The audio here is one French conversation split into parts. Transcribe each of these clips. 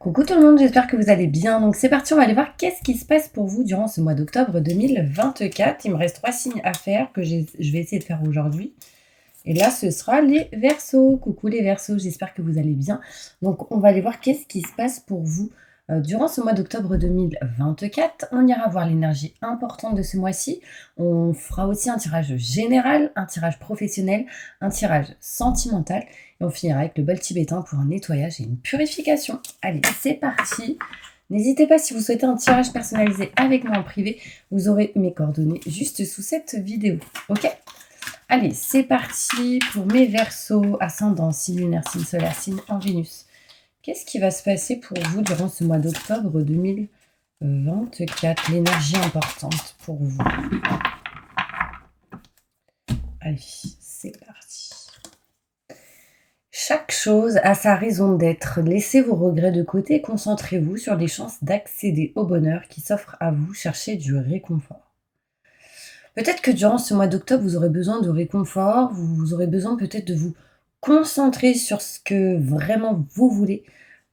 Coucou tout le monde, j'espère que vous allez bien. Donc c'est parti, on va aller voir qu'est-ce qui se passe pour vous durant ce mois d'octobre 2024. Il me reste 3 signes à faire que je vais essayer de faire aujourd'hui. Et là, ce sera les Verseaux. Coucou les Verseaux, j'espère que vous allez bien. Donc on va aller voir qu'est-ce qui se passe pour vous durant ce mois d'octobre 2024. On ira voir l'énergie importante de ce mois-ci. On fera aussi un tirage général, un tirage professionnel, un tirage sentimental. Et on finira avec le bol tibétain pour un nettoyage et une purification. Allez, c'est parti. N'hésitez pas, si vous souhaitez un tirage personnalisé avec moi en privé, vous aurez mes coordonnées juste sous cette vidéo. Ok ? Allez, c'est parti pour mes Verseaux, ascendant, signe lunaire, signe solaire, signe en Vénus. Qu'est-ce qui va se passer pour vous durant ce mois d'octobre 2024? L'énergie importante pour vous. Allez, c'est parti. Chaque chose a sa raison d'être. Laissez vos regrets de côté et concentrez-vous sur les chances d'accéder au bonheur qui s'offre à vous. Cherchez du réconfort. Peut-être que durant ce mois d'octobre, vous aurez besoin de réconfort, vous aurez besoin peut-être de vous concentrer sur ce que vraiment vous voulez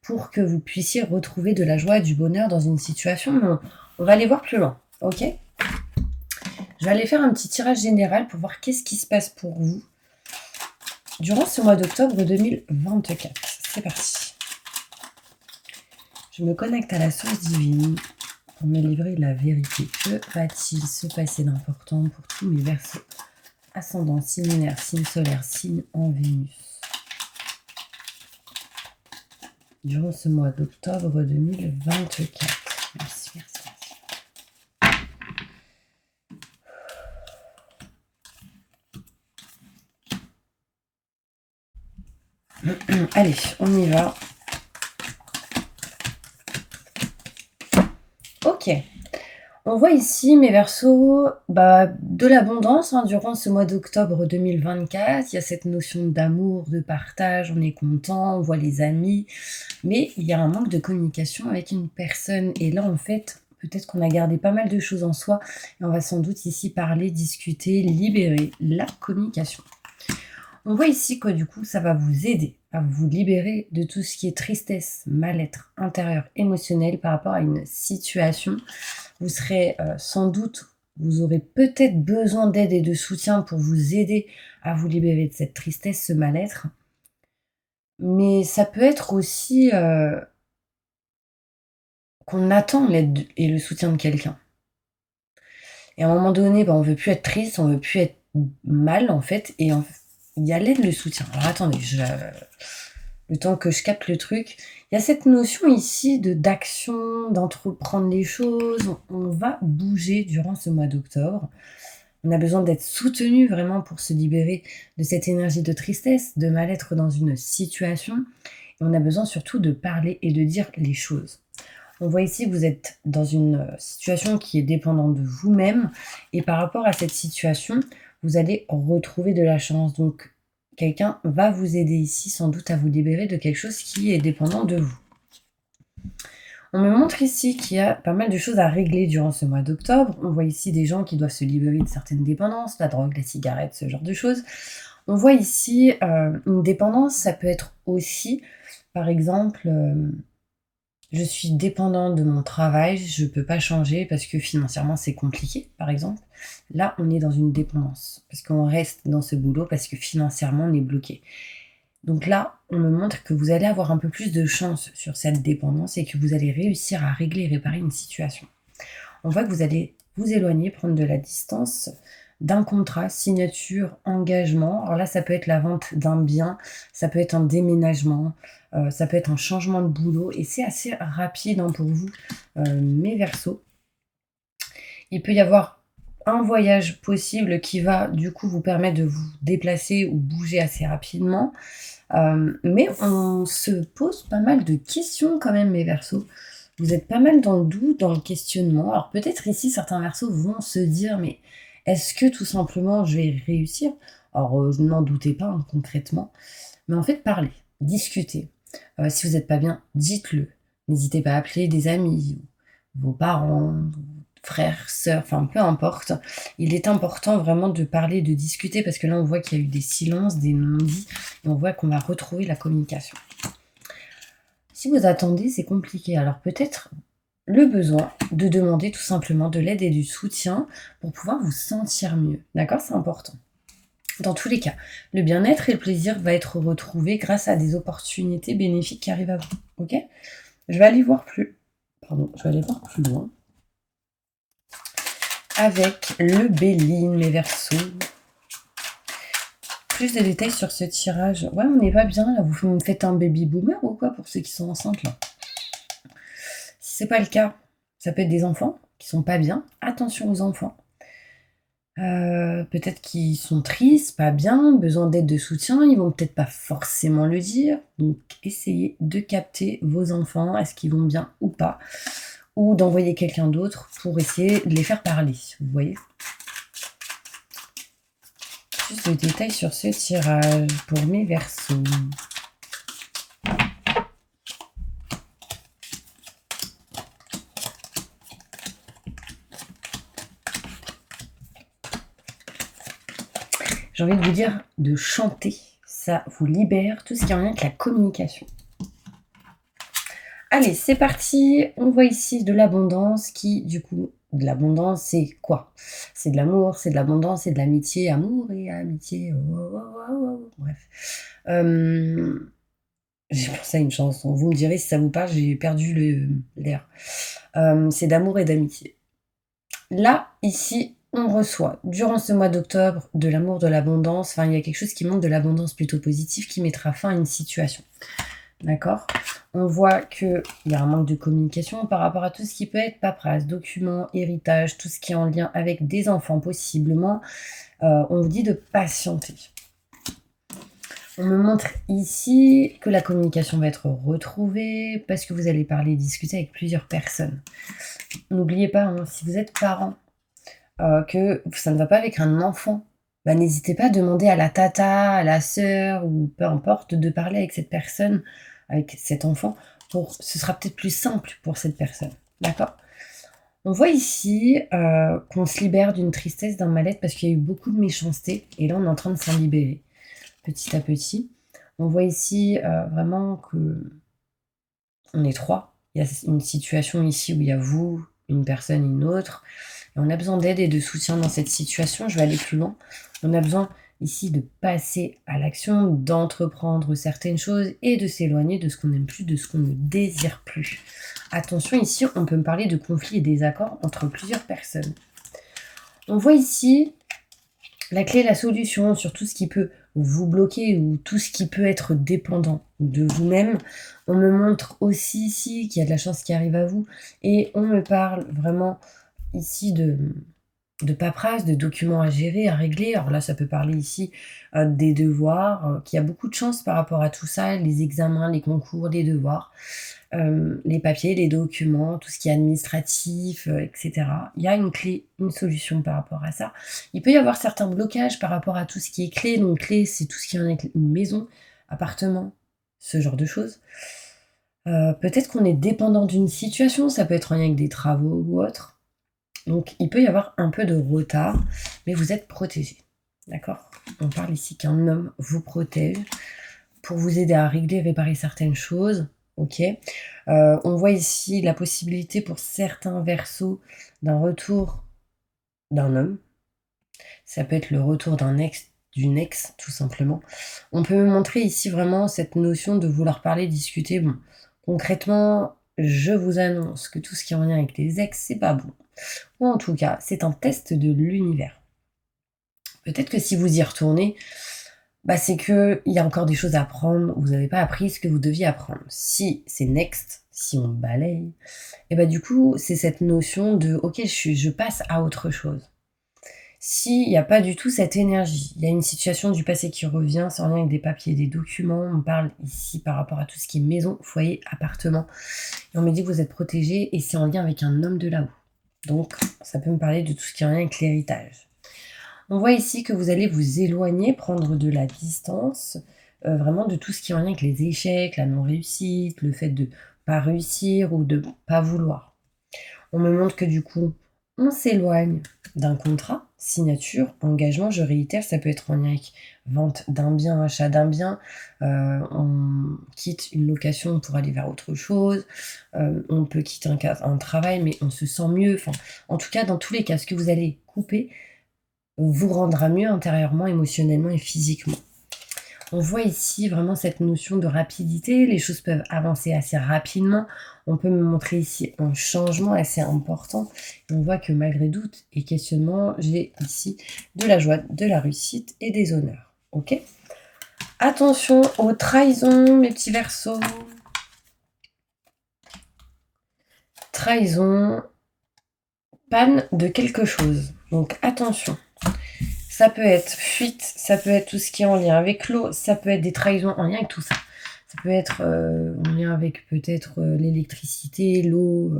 pour que vous puissiez retrouver de la joie et du bonheur dans une situation. Mais on va aller voir plus loin, ok? Je vais aller faire un petit tirage général pour voir qu'est-ce qui se passe pour vous durant ce mois d'octobre 2024. C'est parti. Je me connecte à la source divine pour me livrer la vérité. Que va-t-il se passer d'important pour tous mes Verseaux? Ascendant, signe lunaire, signe solaire, signe en Vénus. Durant ce mois d'octobre 2024. Merci, merci, merci. Allez, on y va. Ok. On voit ici, mes Verseaux, de l'abondance durant ce mois d'octobre 2024. Il y a cette notion d'amour, de partage, on est content, on voit les amis, mais il y a un manque de communication avec une personne. Et là, en fait, peut-être qu'on a gardé pas mal de choses en soi, et on va sans doute ici parler, discuter, libérer la communication. On voit ici que du coup, ça va vous aider à vous libérer de tout ce qui est tristesse, mal-être intérieur, émotionnel par rapport à une situation. Vous serez sans doute, vous aurez peut-être besoin d'aide et de soutien pour vous aider à vous libérer de cette tristesse, ce mal-être. Mais ça peut être aussi qu'on attend l'aide et le soutien de quelqu'un. Et à un moment donné, on veut plus être triste, on veut plus être mal en fait, et il y a l'aide, le soutien. Alors attendez, le temps que je capte le truc, il y a cette notion ici d'action, d'entreprendre les choses. On va bouger durant ce mois d'octobre. On a besoin d'être soutenu vraiment pour se libérer de cette énergie de tristesse, de mal-être dans une situation. Et on a besoin surtout de parler et de dire les choses. On voit ici que vous êtes dans une situation qui est dépendante de vous-même. Et par rapport à cette situation, vous allez retrouver de la chance. Donc, quelqu'un va vous aider ici sans doute à vous libérer de quelque chose qui est dépendant de vous. On me montre ici qu'il y a pas mal de choses à régler durant ce mois d'octobre. On voit ici des gens qui doivent se libérer de certaines dépendances, la drogue, la cigarette, ce genre de choses. On voit ici une dépendance, ça peut être aussi, par exemple, je suis dépendante de mon travail, je ne peux pas changer parce que financièrement c'est compliqué, par exemple. Là, on est dans une dépendance, parce qu'on reste dans ce boulot, parce que financièrement on est bloqué. Donc là, on me montre que vous allez avoir un peu plus de chance sur cette dépendance et que vous allez réussir à régler et réparer une situation. On voit que vous allez vous éloigner, prendre de la distance d'un contrat, signature, engagement. Alors là, ça peut être la vente d'un bien, ça peut être un déménagement, ça peut être un changement de boulot, et c'est assez rapide pour vous, mes Verseaux. Il peut y avoir un voyage possible qui va du coup vous permettre de vous déplacer ou bouger assez rapidement. Mais on se pose pas mal de questions quand même, mes Verseaux. Vous êtes pas mal dans le doute, dans le questionnement. Alors peut-être ici, certains Verseaux vont se dire, mais est-ce que tout simplement je vais réussir? Alors n'en doutez pas concrètement. Mais en fait, parlez, discutez. Si vous n'êtes pas bien, dites-le. N'hésitez pas à appeler des amis, vos parents, frères, sœurs, enfin peu importe. Il est important vraiment de parler, de discuter, parce que là on voit qu'il y a eu des silences, des non-dits, et on voit qu'on va retrouver la communication. Si vous attendez, c'est compliqué. Alors peut-être le besoin de demander tout simplement de l'aide et du soutien pour pouvoir vous sentir mieux. D'accord? C'est important. Dans tous les cas, le bien-être et le plaisir va être retrouvé grâce à des opportunités bénéfiques qui arrivent à vous. OK? Je vais aller voir plus loin avec le Béline, mes Verseaux. Plus de détails sur ce tirage. Ouais, on n'est pas bien là. Vous me faites un baby boomer ou quoi pour ceux qui sont enceintes là? Si c'est pas le cas, ça peut être des enfants qui sont pas bien. Attention aux enfants. Peut-être qu'ils sont tristes, pas bien, besoin d'aide, de soutien, ils vont peut-être pas forcément le dire. Donc essayez de capter vos enfants, est-ce qu'ils vont bien ou pas, ou d'envoyer quelqu'un d'autre pour essayer de les faire parler, vous voyez? Plus de détails sur ce tirage pour mes Verseaux. J'ai envie de vous dire de chanter, ça vous libère, tout ce qui est en lien avec la communication. Allez, c'est parti, on voit ici de l'abondance qui, du coup, de l'abondance, c'est quoi? C'est de l'amour, c'est de l'abondance, c'est de l'amitié, amour et amitié, bref. J'ai pensé à une chanson, vous me direz si ça vous parle, j'ai perdu l'air. C'est d'amour et d'amitié. Là, ici, on reçoit, durant ce mois d'octobre, de l'amour, de l'abondance, enfin, il y a quelque chose qui montre de l'abondance plutôt positive qui mettra fin à une situation. D'accord? On voit qu'il y a un manque de communication par rapport à tout ce qui peut être paperasse, documents, héritage, tout ce qui est en lien avec des enfants possiblement. On vous dit de patienter. On me montre ici que la communication va être retrouvée parce que vous allez parler et discuter avec plusieurs personnes. N'oubliez pas, hein, si vous êtes parent, que ça ne va pas avec un enfant, bah, n'hésitez pas à demander à la tata, à la sœur ou peu importe de parler avec cette personne, avec cet enfant, ce sera peut-être plus simple pour cette personne. D'accord? On voit ici qu'on se libère d'une tristesse, d'un mal-être parce qu'il y a eu beaucoup de méchanceté et là on est en train de s'en libérer petit à petit. On voit ici vraiment que on est trois. Il y a une situation ici où il y a vous, une personne, une autre. Et on a besoin d'aide et de soutien dans cette situation. Je vais aller plus loin. On a besoin ici de passer à l'action, d'entreprendre certaines choses et de s'éloigner de ce qu'on n'aime plus, de ce qu'on ne désire plus. Attention, ici, on peut me parler de conflits et désaccords entre plusieurs personnes. On voit ici la clé, la solution sur tout ce qui peut vous bloquer ou tout ce qui peut être dépendant de vous-même. On me montre aussi ici qu'il y a de la chance qui arrive à vous et on me parle vraiment ici de paperasse, de documents à gérer, à régler. Alors là, ça peut parler ici des devoirs, qu'il y a beaucoup de chance par rapport à tout ça, les examens, les concours, les devoirs, les papiers, les documents, tout ce qui est administratif, etc. Il y a une clé, une solution par rapport à ça. Il peut y avoir certains blocages par rapport à tout ce qui est clé. Donc clé, c'est tout ce qui est avec une maison, appartement, ce genre de choses. Peut-être qu'on est dépendant d'une situation, ça peut être en lien avec des travaux ou autre. Donc il peut y avoir un peu de retard, mais vous êtes protégé. D'accord? On parle ici qu'un homme vous protège pour vous aider à régler, réparer certaines choses. Ok? On voit ici la possibilité pour certains Verseaux d'un retour d'un homme. Ça peut être le retour d'une ex, tout simplement. On peut me montrer ici vraiment cette notion de vouloir parler, discuter. Bon, concrètement, je vous annonce que tout ce qui est en lien avec les ex, c'est pas bon. Ou en tout cas, c'est un test de l'univers. Peut-être que si vous y retournez, bah, c'est qu'il y a encore des choses à apprendre, vous n'avez pas appris ce que vous deviez apprendre. Si c'est next, si on balaye, et bah du coup, c'est cette notion de ok, je passe à autre chose. S'il n'y a pas du tout cette énergie, il y a une situation du passé qui revient, c'est en lien avec des papiers, des documents, on parle ici par rapport à tout ce qui est maison, foyer, appartement, et on me dit que vous êtes protégé et c'est en lien avec un homme de là-haut. Donc, ça peut me parler de tout ce qui est en lien avec l'héritage. On voit ici que vous allez vous éloigner, prendre de la distance, vraiment de tout ce qui est en lien avec les échecs, la non-réussite, le fait de ne pas réussir ou de ne pas vouloir. On me montre que du coup, On s'éloigne d'un contrat, signature, engagement, je réitère, ça peut être en lien avec vente d'un bien, achat d'un bien, on quitte une location pour aller vers autre chose, on peut quitter un travail, mais on se sent mieux. Enfin, en tout cas, dans tous les cas, ce que vous allez couper vous rendra mieux intérieurement, émotionnellement et physiquement. On voit ici vraiment cette notion de rapidité, les choses peuvent avancer assez rapidement. On peut me montrer ici un changement assez important. Et on voit que malgré doute et questionnement, j'ai ici de la joie, de la réussite et des honneurs. Ok ? Attention aux trahisons, mes petits Verseaux. Trahison, panne de quelque chose. Donc attention. Ça peut être fuite, ça peut être tout ce qui est en lien avec l'eau, ça peut être des trahisons en lien avec tout ça. Ça peut être en lien avec peut-être l'électricité, l'eau,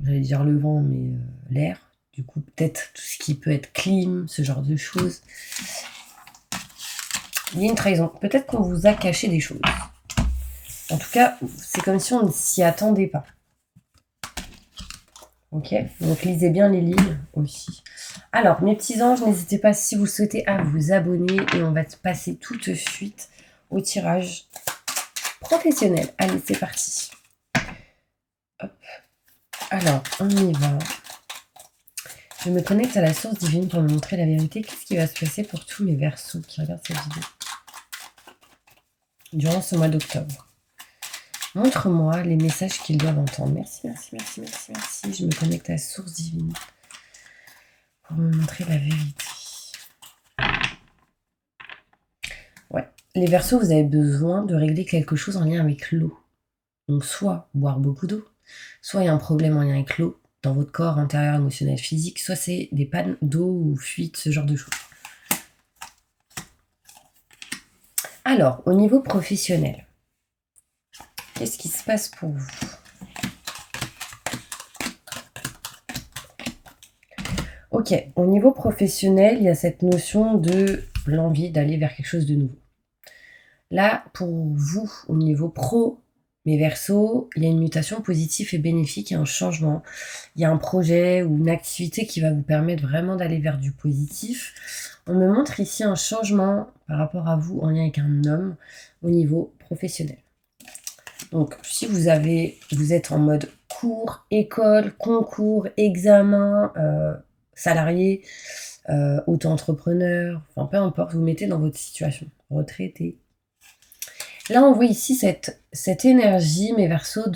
j'allais dire le vent, mais l'air. Du coup, peut-être tout ce qui peut être clim, ce genre de choses. Il y a une trahison. Peut-être qu'on vous a caché des choses. En tout cas, c'est comme si on ne s'y attendait pas. Ok, donc lisez bien les lignes aussi. Alors, mes petits anges, n'hésitez pas si vous souhaitez à vous abonner et on va passer tout de suite au tirage professionnel. Allez, c'est parti. Hop. Alors, on y va. Je me connecte à la source divine pour me montrer la vérité. Qu'est-ce qui va se passer pour tous mes Verseaux qui regardent cette vidéo durant ce mois d'octobre? Montre-moi les messages qu'ils doivent entendre. Merci, merci, merci, merci, merci. Je me connecte à la source divine pour me montrer la vérité. Ouais, les Verseaux, vous avez besoin de régler quelque chose en lien avec l'eau. Donc, soit boire beaucoup d'eau, soit il y a un problème en lien avec l'eau dans votre corps intérieur, émotionnel, physique, soit c'est des pannes d'eau ou fuite, ce genre de choses. Alors, au niveau professionnel, qu'est-ce qui se passe pour vous? Ok, au niveau professionnel, il y a cette notion de l'envie d'aller vers quelque chose de nouveau. Là, pour vous, au niveau pro, mes Verseaux, il y a une mutation positive et bénéfique, il y a un changement, il y a un projet ou une activité qui va vous permettre vraiment d'aller vers du positif. On me montre ici un changement par rapport à vous en lien avec un homme au niveau professionnel. Donc, si vous êtes en mode cours, école, concours, examen, salarié, auto-entrepreneur, enfin peu importe, vous mettez dans votre situation, retraité. Là, on voit ici cette énergie, mes Verseaux,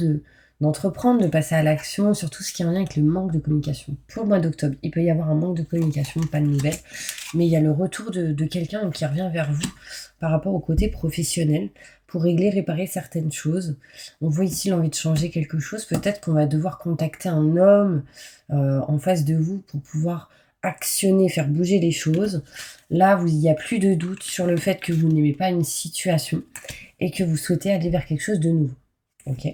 d'entreprendre, de passer à l'action, sur tout ce qui est en lien avec le manque de communication. Pour le mois d'octobre, il peut y avoir un manque de communication, pas de nouvelles, mais il y a le retour de quelqu'un qui revient vers vous par rapport au côté professionnel pour régler, réparer certaines choses. On voit ici l'envie de changer quelque chose. Peut-être qu'on va devoir contacter un homme en face de vous pour pouvoir actionner, faire bouger les choses. Là, il n'y a plus de doute sur le fait que vous n'aimez pas une situation et que vous souhaitez aller vers quelque chose de nouveau. Ok.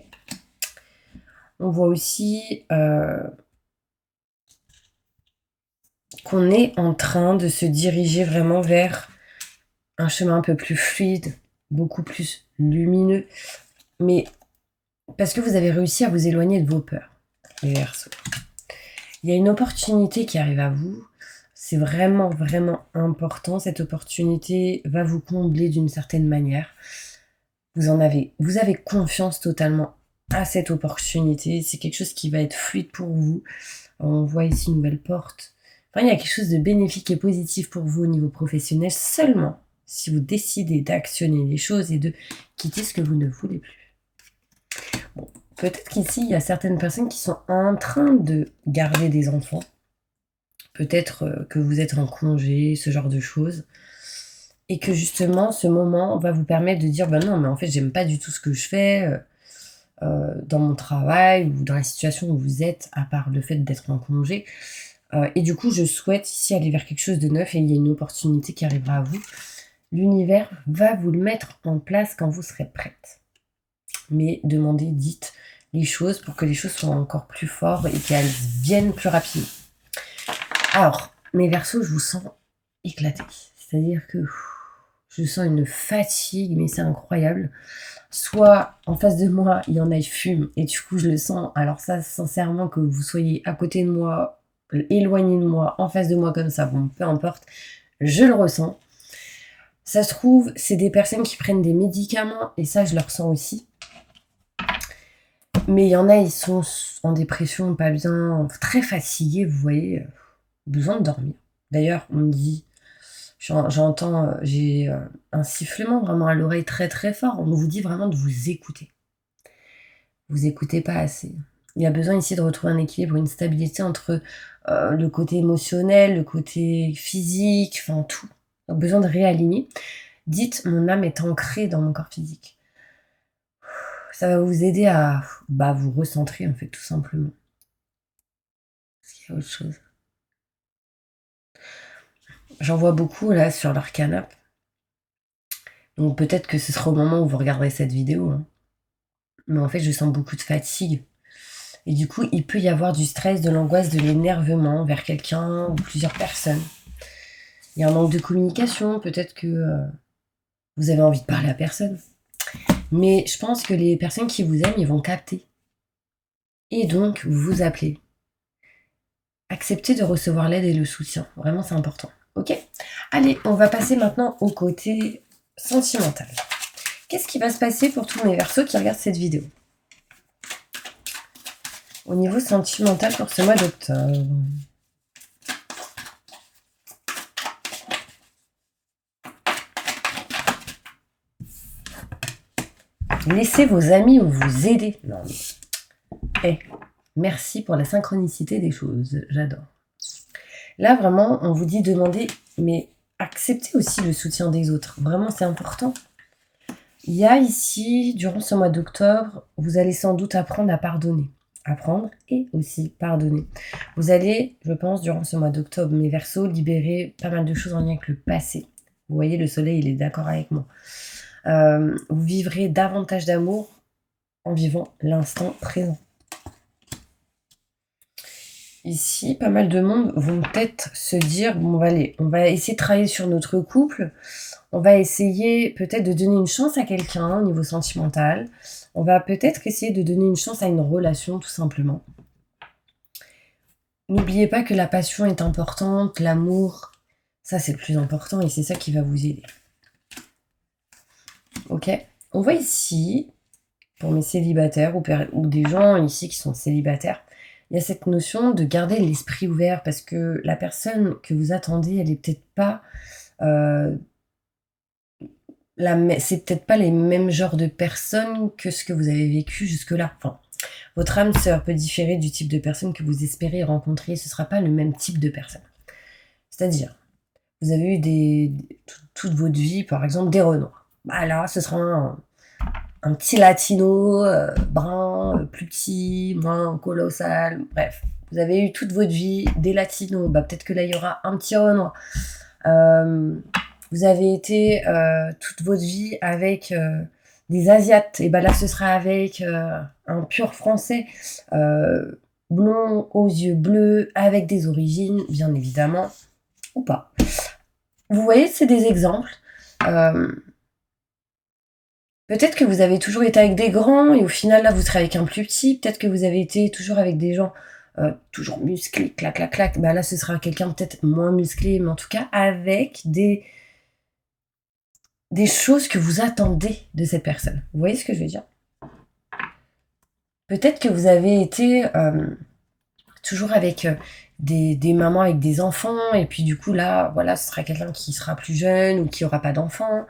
On voit aussi qu'on est en train de se diriger vraiment vers un chemin un peu plus fluide, beaucoup plus lumineux, mais parce que vous avez réussi à vous éloigner de vos peurs, les Verseaux. Il y a une opportunité qui arrive à vous. C'est vraiment, vraiment important. Cette opportunité va vous combler d'une certaine manière. Vous avez confiance totalement à cette opportunité. C'est quelque chose qui va être fluide pour vous. On voit ici une nouvelle porte. Enfin, il y a quelque chose de bénéfique et positif pour vous au niveau professionnel, seulement si vous décidez d'actionner les choses et de quitter ce que vous ne voulez plus. Bon, peut-être qu'ici, il y a certaines personnes qui sont en train de garder des enfants. Peut-être que vous êtes en congé, ce genre de choses. Et que justement, ce moment va vous permettre de dire, ben non, mais en fait, j'aime pas du tout ce que je fais dans mon travail ou dans la situation où vous êtes, à part le fait d'être en congé. Et du coup, je souhaite ici aller vers quelque chose de neuf et il y a une opportunité qui arrivera à vous. L'univers va vous le mettre en place quand vous serez prête. Mais demandez, dites les choses pour que les choses soient encore plus fortes et qu'elles viennent plus rapidement. Alors, mes Verseaux, je vous sens éclatés. C'est-à-dire que Je sens une fatigue, mais c'est incroyable. Soit en face de moi, il y en a, ils fument, et du coup, je le sens. Alors ça, sincèrement, que vous soyez à côté de moi, éloigné de moi, en face de moi comme ça, bon, peu importe, je le ressens. Ça se trouve, c'est des personnes qui prennent des médicaments, et ça, je le ressens aussi. Mais il y en a, ils sont en dépression, pas bien, très fatigués, vous voyez, besoin de dormir. D'ailleurs, on me dit, j'entends, j'ai un sifflement vraiment à l'oreille très très fort. On vous dit vraiment de vous écouter. Vous écoutez pas assez. Il y a besoin ici de retrouver un équilibre, une stabilité entre le côté émotionnel, le côté physique, enfin tout. Donc, besoin de réaligner. Dites, mon âme est ancrée dans mon corps physique. Ça va vous aider à vous recentrer, en fait, tout simplement. Est-ce qu'il y a autre chose? J'en vois beaucoup, là, sur leur canapé. Donc peut-être que ce sera au moment où vous regarderez cette vidéo. Hein. Mais en fait, je sens beaucoup de fatigue. Et du coup, il peut y avoir du stress, de l'angoisse, de l'énervement vers quelqu'un ou plusieurs personnes. Il y a un manque de communication, peut-être que vous avez envie de parler à personne. Mais je pense que les personnes qui vous aiment, ils vont capter. Et donc, vous appelez. Acceptez de recevoir l'aide et le soutien. Vraiment, c'est important. Ok? Allez, on va passer maintenant au côté sentimental. Qu'est-ce qui va se passer pour tous mes Verseaux qui regardent cette vidéo? Au niveau sentimental pour ce mois d'octobre. Laissez vos amis vous aider. Non, mais... merci pour la synchronicité des choses. J'adore. Là, vraiment, on vous dit demander, mais acceptez aussi le soutien des autres. Vraiment, c'est important. Il y a ici, durant ce mois d'octobre, vous allez sans doute apprendre à pardonner. Apprendre et aussi pardonner. Vous allez, je pense, durant ce mois d'octobre, mes Verseaux, libérer pas mal de choses en lien avec le passé. Vous voyez, le soleil, il est d'accord avec moi. Vous vivrez davantage d'amour en vivant l'instant présent. Ici, pas mal de monde vont peut-être se dire, bon, allez, on va essayer de travailler sur notre couple, on va essayer peut-être de donner une chance à quelqu'un au niveau sentimental, on va peut-être essayer de donner une chance à une relation, tout simplement. N'oubliez pas que la passion est importante, l'amour, ça c'est le plus important et c'est ça qui va vous aider. Ok? On voit ici, pour mes célibataires ou des gens ici qui sont célibataires, il y a cette notion de garder l'esprit ouvert parce que la personne que vous attendez, elle est peut-être pas... c'est peut-être pas les mêmes genres de personnes que ce que vous avez vécu jusque-là. Enfin, votre âme sœur peut différer du type de personne que vous espérez rencontrer. Ce ne sera pas le même type de personne. C'est-à-dire, vous avez eu toute votre vie, par exemple, des Renois. Bah là, ce sera un petit latino, brun, plus petit, moins colossal, bref. Vous avez eu toute votre vie des latinos, bah peut-être que là, il y aura un petit Renoir. Vous avez été toute votre vie avec des Asiates, et bah là, ce sera avec un pur français, blond, aux yeux bleus, avec des origines, bien évidemment, ou pas. Vous voyez, c'est des exemples. Peut-être que vous avez toujours été avec des grands et au final, là, vous serez avec un plus petit. Peut-être que vous avez été toujours avec des gens toujours musclés, clac, clac, clac. Bah là, ce sera quelqu'un peut-être moins musclé, mais en tout cas avec des choses que vous attendez de cette personne. Vous voyez ce que je veux dire? Peut-être que vous avez été toujours avec des mamans avec des enfants et puis du coup, là, voilà, ce sera quelqu'un qui sera plus jeune ou qui n'aura pas d'enfants,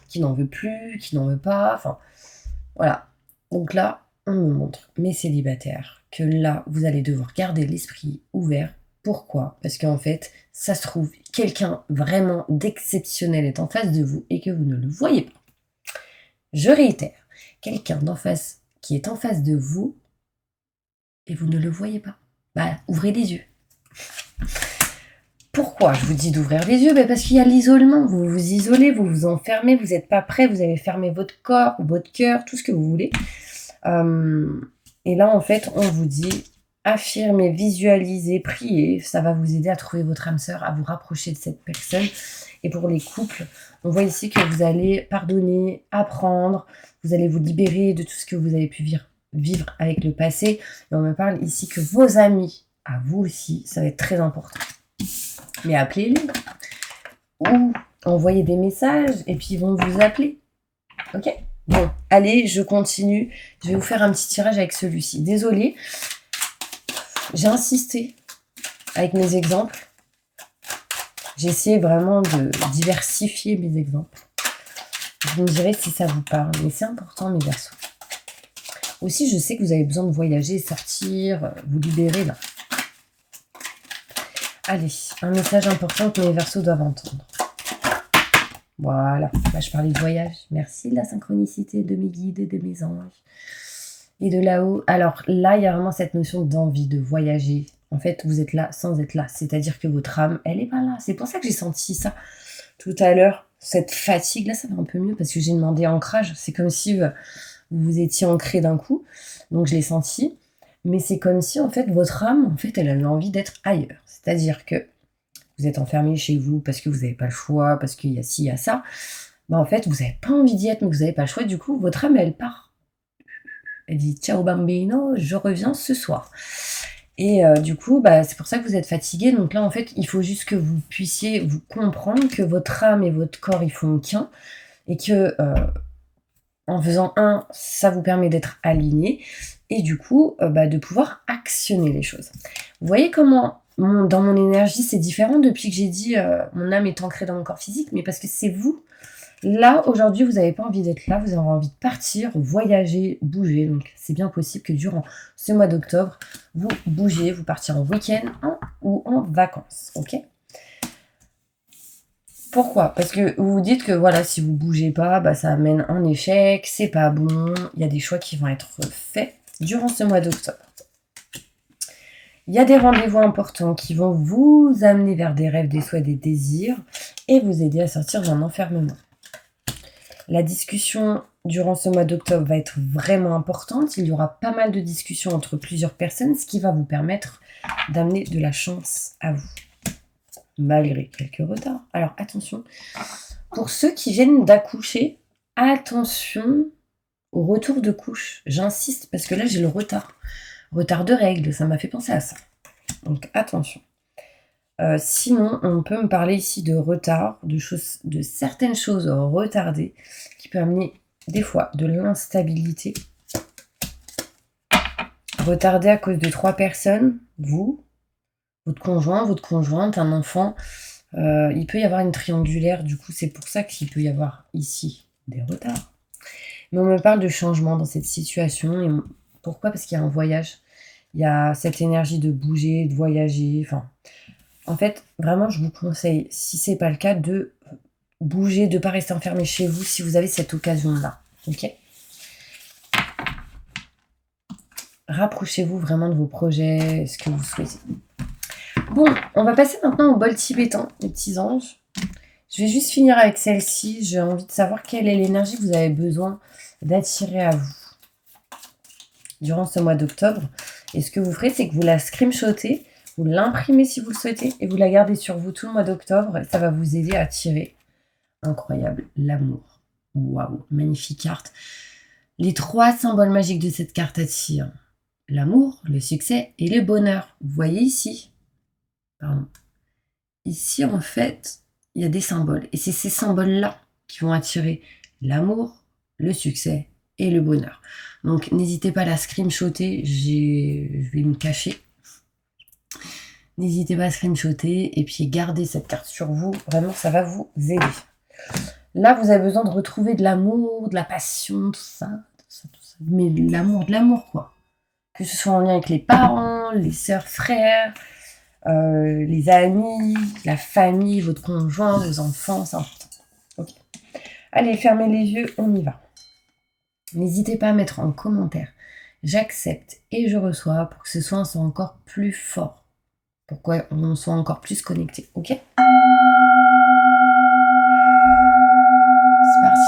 qui n'en veut plus, qui n'en veut pas, enfin, voilà. Donc là, on nous montre, mes célibataires, que là, vous allez devoir garder l'esprit ouvert. Pourquoi? Parce qu'en fait, ça se trouve, quelqu'un vraiment d'exceptionnel est en face de vous et que vous ne le voyez pas. Je réitère, quelqu'un d'en face qui est en face de vous et vous ne le voyez pas. Bah, ouvrez les yeux. Pourquoi je vous dis d'ouvrir les yeux? Parce qu'il y a l'isolement. Vous vous isolez, vous vous enfermez, vous n'êtes pas prêt, vous avez fermé votre corps, votre cœur, tout ce que vous voulez. Et là, en fait, on vous dit, affirmer, visualiser, prier. Ça va vous aider à trouver votre âme sœur, à vous rapprocher de cette personne. Et pour les couples, on voit ici que vous allez pardonner, apprendre, vous allez vous libérer de tout ce que vous avez pu vivre avec le passé. Et on me parle ici que vos amis, à vous aussi, ça va être très important. Mais appelez-les. Ou envoyez des messages et puis ils vont vous appeler. Ok ? Bon, allez, je continue. Je vais vous faire un petit tirage avec celui-ci. Désolée, j'ai insisté avec mes exemples. J'ai essayé vraiment de diversifier mes exemples. Vous me direz si ça vous parle, mais c'est important, mes Verseaux. Aussi, je sais que vous avez besoin de voyager, sortir, vous libérer là. Allez, un message important que mes Verseaux doivent entendre. Voilà, là je parlais de voyage. Merci de la synchronicité de mes guides et de mes anges. Et de là-haut, alors là, il y a vraiment cette notion d'envie de voyager. En fait, vous êtes là sans être là. C'est-à-dire que votre âme, elle est pas là. C'est pour ça que j'ai senti ça tout à l'heure. Cette fatigue, là, ça va un peu mieux parce que j'ai demandé ancrage. C'est comme si vous étiez ancré d'un coup. Donc, je l'ai senti. Mais c'est comme si, en fait, votre âme, en fait, elle avait envie d'être ailleurs. C'est-à-dire que vous êtes enfermé chez vous parce que vous n'avez pas le choix, parce qu'il y a ci, il y a ça. Ben, en fait, vous n'avez pas envie d'y être, mais vous n'avez pas le choix. Du coup, votre âme, elle part. Elle dit « Ciao bambino, je reviens ce soir ». Et du coup, c'est pour ça que vous êtes fatigué. Donc là, en fait, il faut juste que vous puissiez vous comprendre que votre âme et votre corps, ils font qu'un. Et que en faisant un, ça vous permet d'être aligné. Et du coup, de pouvoir actionner les choses. Vous voyez comment, dans mon énergie, c'est différent depuis que j'ai dit mon âme est ancrée dans mon corps physique. Mais parce que c'est vous. Là, aujourd'hui, vous n'avez pas envie d'être là, vous avez envie de partir, voyager, bouger. Donc, c'est bien possible que durant ce mois d'octobre, vous bougez, vous partiez en week-end ou en vacances. Ok ? Pourquoi ? Parce que vous vous dites que voilà, si vous ne bougez pas, ça amène un échec, c'est pas bon, il y a des choix qui vont être faits durant ce mois d'octobre. Il y a des rendez-vous importants qui vont vous amener vers des rêves, des souhaits, des désirs et vous aider à sortir d'un enfermement. La discussion durant ce mois d'octobre va être vraiment importante. Il y aura pas mal de discussions entre plusieurs personnes, ce qui va vous permettre d'amener de la chance à vous, malgré quelques retards. Alors attention, pour ceux qui viennent d'accoucher, attention au retour de couche. J'insiste parce que là j'ai le retard. Retard de règles, ça m'a fait penser à ça. Donc attention. Sinon, on peut me parler ici de retard, de certaines choses retardées qui peut amener des fois de l'instabilité. Retardé à cause de 3 personnes, vous, votre conjoint, votre conjointe, un enfant. Il peut y avoir une triangulaire, du coup c'est pour ça qu'il peut y avoir ici des retards. Mais on me parle de changement dans cette situation. Et pourquoi ? Parce qu'il y a un voyage. Il y a cette énergie de bouger, de voyager, enfin... En fait, vraiment, je vous conseille, si c'est pas le cas, de bouger, de ne pas rester enfermé chez vous si vous avez cette occasion-là. Ok ? Rapprochez-vous vraiment de vos projets, ce que vous souhaitez. Bon, on va passer maintenant au bol tibétain, les petits anges. Je vais juste finir avec celle-ci. J'ai envie de savoir quelle est l'énergie que vous avez besoin d'attirer à vous durant ce mois d'octobre. Et ce que vous ferez, c'est que vous la screenshotez. Vous l'imprimez si vous le souhaitez et vous la gardez sur vous tout le mois d'octobre. Ça va vous aider à attirer. Incroyable, l'amour. Waouh, magnifique carte. Les 3 symboles magiques de cette carte attirent l'amour, le succès et le bonheur. Vous voyez ici. Pardon. Ici, en fait, il y a des symboles. Et c'est ces symboles-là qui vont attirer l'amour, le succès et le bonheur. Donc, n'hésitez pas à la screenshotter. Je vais me cacher. N'hésitez pas à screenshotter et puis garder cette carte sur vous. Vraiment, ça va vous aider. Là, vous avez besoin de retrouver de l'amour, de la passion, tout ça. Mais de l'amour, quoi. Que ce soit en lien avec les parents, les sœurs, frères, les amis, la famille, votre conjoint, vos enfants, c'est important. Ok. Allez, fermez les yeux, on y va. N'hésitez pas à mettre en commentaire « J'accepte et je reçois » pour que ce soit encore plus fort. Pourquoi on soit encore plus connecté, ok ? C'est parti.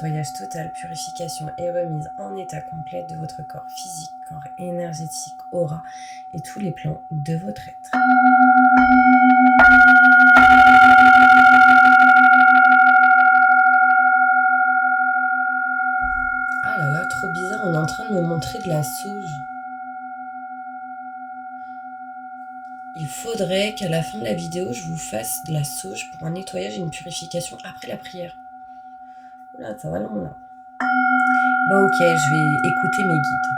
nettoyage total, purification et remise en état complet de votre corps physique, corps énergétique, aura et tous les plans de votre être. Ah là là, trop bizarre, on est en train de me montrer de la sauge. Il faudrait qu'à la fin de la vidéo, je vous fasse de la sauge pour un nettoyage et une purification après la prière. Oula, ça va long là. Bon ok, je vais écouter mes guides.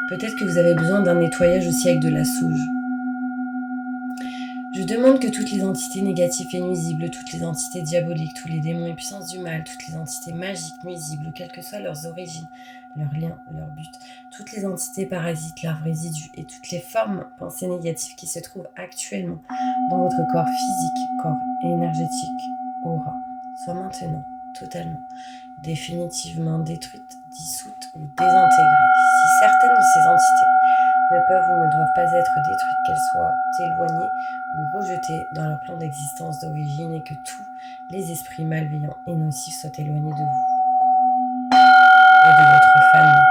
Peut-être que vous avez besoin d'un nettoyage aussi avec de la sauge. Je demande que toutes les entités négatives et nuisibles, toutes les entités diaboliques, tous les démons et puissances du mal, toutes les entités magiques, nuisibles, quelles que soient leurs origines, leurs liens, leurs buts, toutes les entités parasites, larves, résidus et toutes les formes pensées négatives qui se trouvent actuellement dans votre corps physique, corps énergétique, aura, soient maintenant totalement, définitivement détruites, dissoutes ou désintégrées. Si certaines de ces entités ne peuvent ou ne doivent pas être détruites, qu'elles soient éloignées ou rejetées dans leur plan d'existence d'origine et que tous les esprits malveillants et nocifs soient éloignés de vous et de votre famille.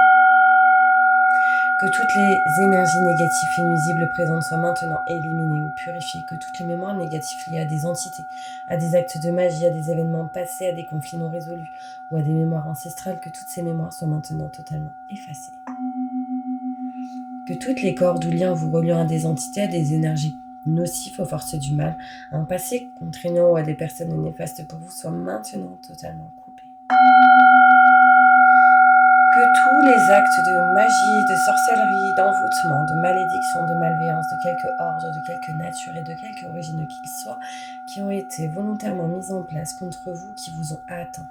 Que toutes les énergies négatives et nuisibles présentes soient maintenant éliminées ou purifiées, que toutes les mémoires négatives liées à des entités, à des actes de magie, à des événements passés, à des conflits non résolus ou à des mémoires ancestrales, que toutes ces mémoires soient maintenant totalement effacées. Que toutes les cordes ou liens vous reliant à des entités, à des énergies nocives aux forces du mal, à un passé contraignant ou à des personnes néfastes pour vous soient maintenant totalement coupés. Que tous les actes de magie, de sorcellerie, d'envoûtement, de malédiction, de malveillance, de quelque ordre, de quelque nature et de quelque origine qu'ils soient, qui ont été volontairement mis en place contre vous, qui vous ont atteint,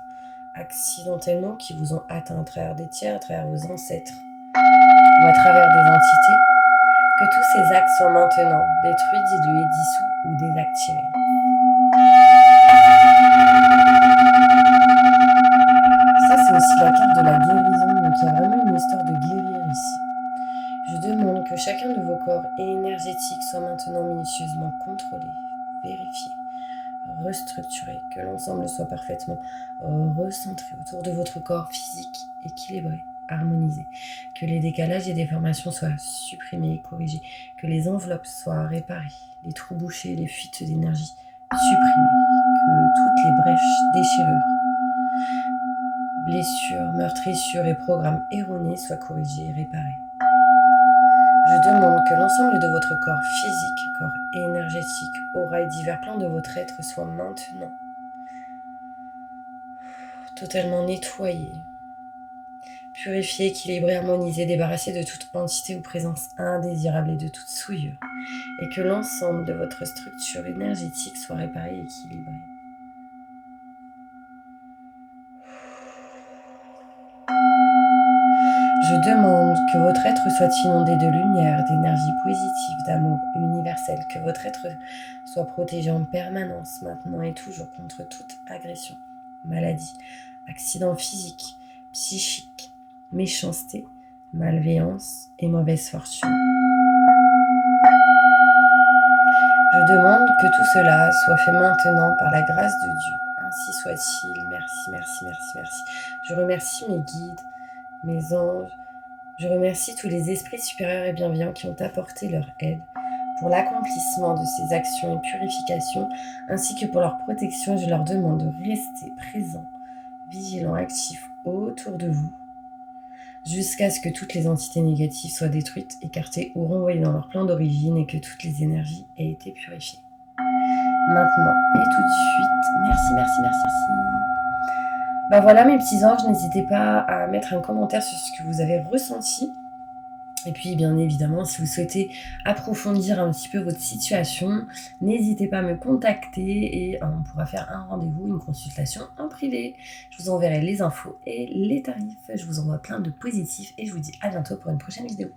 accidentellement, qui vous ont atteint à travers des tiers, à travers vos ancêtres, ou à travers des entités, que tous ces actes soient maintenant détruits, dilués, dissous ou désactivés. Ça, c'est aussi la carte de la guérison, donc il y a vraiment une histoire de guérir ici. Je demande que chacun de vos corps énergétiques soit maintenant minutieusement contrôlé, vérifié, restructuré, que l'ensemble soit parfaitement recentré autour de votre corps physique, équilibré, harmonisé, que les décalages et déformations soient supprimés et corrigés, que les enveloppes soient réparées, les trous bouchés, les fuites d'énergie supprimées, que toutes les brèches, déchirures, blessures, meurtrissures et programmes erronés soient corrigés et réparés. Je demande que l'ensemble de votre corps physique, corps énergétique, aura et divers plans de votre être soient maintenant totalement nettoyés, purifiés, équilibrés, harmonisés, débarrassés de toute entité ou présence indésirable et de toute souillure, et que l'ensemble de votre structure énergétique soit réparé et équilibré. Je demande que votre être soit inondé de lumière, d'énergie positive, d'amour universel, que votre être soit protégé en permanence, maintenant et toujours, contre toute agression, maladie, accident physique, psychique, méchanceté, malveillance et mauvaise fortune. Je demande que tout cela soit fait maintenant par la grâce de Dieu. Ainsi soit-il. Merci, merci, merci, merci. Je remercie mes guides, mes anges. Je remercie tous les esprits supérieurs et bienveillants qui ont apporté leur aide pour l'accomplissement de ces actions et purifications, ainsi que pour leur protection. Je leur demande de rester présents, vigilants, actifs autour de vous, jusqu'à ce que toutes les entités négatives soient détruites, écartées ou renvoyées dans leur plan d'origine et que toutes les énergies aient été purifiées. Maintenant et tout de suite, merci, merci, merci, merci. Ben voilà mes petits anges, n'hésitez pas à mettre un commentaire sur ce que vous avez ressenti. Et puis bien évidemment, si vous souhaitez approfondir un petit peu votre situation, n'hésitez pas à me contacter et on pourra faire un rendez-vous, une consultation en privé. Je vous enverrai les infos et les tarifs. Je vous envoie plein de positifs et je vous dis à bientôt pour une prochaine vidéo.